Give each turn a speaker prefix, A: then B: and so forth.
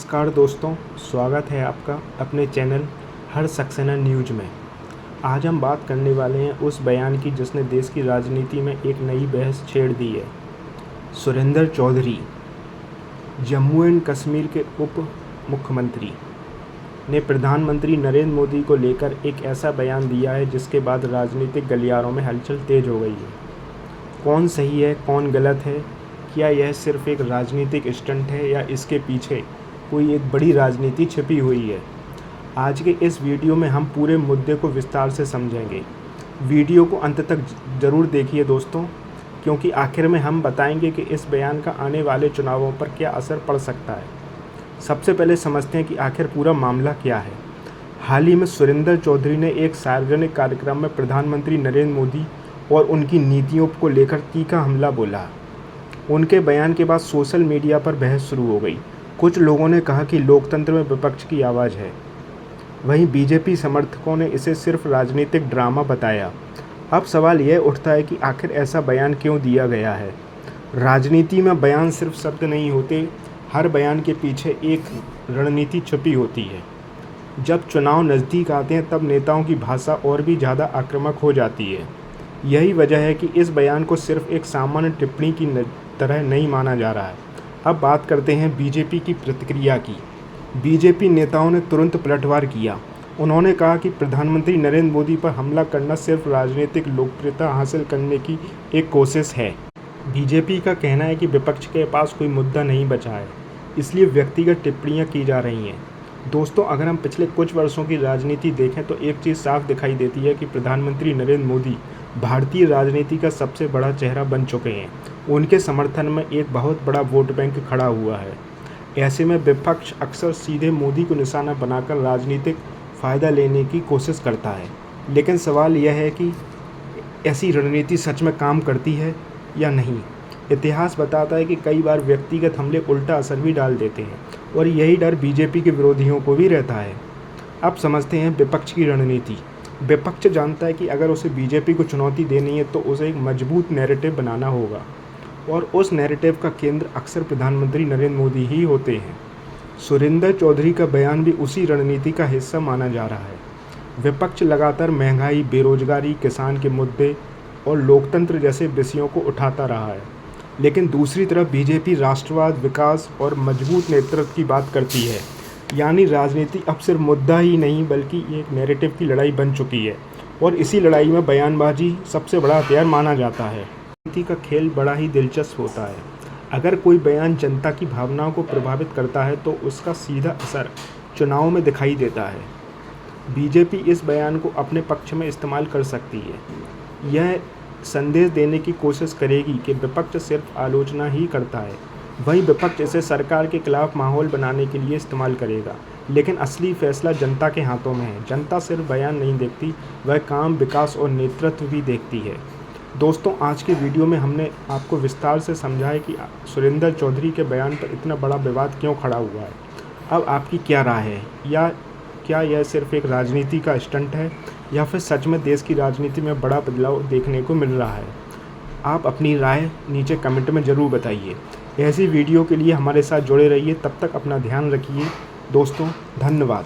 A: नमस्कार दोस्तों, स्वागत है आपका अपने चैनल हर सक्सेना न्यूज में। आज हम बात करने वाले हैं उस बयान की जिसने देश की राजनीति में एक नई बहस छेड़ दी है। सुरेंद्र चौधरी, जम्मू एंड कश्मीर के उप मुख्यमंत्री, ने प्रधानमंत्री नरेंद्र मोदी को लेकर एक ऐसा बयान दिया है जिसके बाद राजनीतिक गलियारों में हलचल तेज हो गई है। कौन सही है, कौन गलत है, क्या यह सिर्फ एक राजनीतिक स्टंट है या इसके पीछे कोई एक बड़ी राजनीति छिपी हुई है। आज के इस वीडियो में हम पूरे मुद्दे को विस्तार से समझेंगे। वीडियो को अंत तक ज़रूर देखिए दोस्तों, क्योंकि आखिर में हम बताएंगे कि इस बयान का आने वाले चुनावों पर क्या असर पड़ सकता है। सबसे पहले समझते हैं कि आखिर पूरा मामला क्या है। हाल ही में सुरेंद्र चौधरी ने एक सार्वजनिक कार्यक्रम में प्रधानमंत्री नरेंद्र मोदी और उनकी नीतियों को लेकर तीखा हमला बोला। उनके बयान के बाद सोशल मीडिया पर बहस शुरू हो गई। कुछ लोगों ने कहा कि लोकतंत्र में विपक्ष की आवाज़ है, वहीं बीजेपी समर्थकों ने इसे सिर्फ राजनीतिक ड्रामा बताया। अब सवाल यह उठता है कि आखिर ऐसा बयान क्यों दिया गया है। राजनीति में बयान सिर्फ शब्द नहीं होते, हर बयान के पीछे एक रणनीति छुपी होती है। जब चुनाव नज़दीक आते हैं तब नेताओं की भाषा और भी ज़्यादा आक्रामक हो जाती है। यही वजह है कि इस बयान को सिर्फ एक सामान्य टिप्पणी की तरह नहीं माना जा रहा है। अब बात करते हैं बीजेपी की प्रतिक्रिया की। बीजेपी नेताओं ने तुरंत पलटवार किया। उन्होंने कहा कि प्रधानमंत्री नरेंद्र मोदी पर हमला करना सिर्फ राजनीतिक लोकप्रियता हासिल करने की एक कोशिश है। बीजेपी का कहना है कि विपक्ष के पास कोई मुद्दा नहीं बचा है, इसलिए व्यक्तिगत टिप्पणियां की जा रही हैं। दोस्तों, अगर हम पिछले कुछ वर्षों की राजनीति देखें तो एक चीज़ साफ दिखाई देती है कि प्रधानमंत्री नरेंद्र मोदी भारतीय राजनीति का सबसे बड़ा चेहरा बन चुके हैं। उनके समर्थन में एक बहुत बड़ा वोट बैंक खड़ा हुआ है। ऐसे में विपक्ष अक्सर सीधे मोदी को निशाना बनाकर राजनीतिक फ़ायदा लेने की कोशिश करता है। लेकिन सवाल यह है कि ऐसी रणनीति सच में काम करती है या नहीं। इतिहास बताता है कि कई बार व्यक्तिगत हमले उल्टा असर भी डाल देते हैं, और यही डर बीजेपी के विरोधियों को भी रहता है। अब समझते हैं विपक्ष की रणनीति। विपक्ष जानता है कि अगर उसे बीजेपी को चुनौती देनी है तो उसे एक मजबूत नैरेटिव बनाना होगा, और उस नैरेटिव का केंद्र अक्सर प्रधानमंत्री नरेंद्र मोदी ही होते हैं। सुरेंद्र चौधरी का बयान भी उसी रणनीति का हिस्सा माना जा रहा है। विपक्ष लगातार महंगाई, बेरोजगारी, किसान के मुद्दे और लोकतंत्र जैसे विषयों को उठाता रहा है, लेकिन दूसरी तरफ बीजेपी राष्ट्रवाद, विकास और मजबूत नेतृत्व की बात करती है। यानी राजनीति अब सिर्फ मुद्दा ही नहीं बल्कि एक नैरेटिव की लड़ाई बन चुकी है, और इसी लड़ाई में बयानबाजी सबसे बड़ा हथियार माना जाता है। राजनीति का खेल बड़ा ही दिलचस्प होता है। अगर कोई बयान जनता की भावनाओं को प्रभावित करता है तो उसका सीधा असर चुनाव में दिखाई देता है। बीजेपी इस बयान को अपने पक्ष में इस्तेमाल कर सकती है। यह संदेश देने की कोशिश करेगी कि विपक्ष सिर्फ आलोचना ही करता है, वहीं विपक्ष इसे सरकार के खिलाफ माहौल बनाने के लिए इस्तेमाल करेगा। लेकिन असली फैसला जनता के हाथों में है। जनता सिर्फ बयान नहीं देखती, वह काम, विकास और नेतृत्व भी देखती है। दोस्तों, आज के वीडियो में हमने आपको विस्तार से समझाया कि सुरेंद्र चौधरी के बयान पर इतना बड़ा विवाद क्यों खड़ा हुआ है। अब आपकी क्या राय है, या क्या यह सिर्फ एक राजनीति का स्टंट है, या फिर सच में देश की राजनीति में बड़ा बदलाव देखने को मिल रहा है। आप अपनी राय नीचे कमेंट में ज़रूर बताइए। ऐसी वीडियो के लिए हमारे साथ जुड़े रहिए। तब तक अपना ध्यान रखिए दोस्तों। धन्यवाद।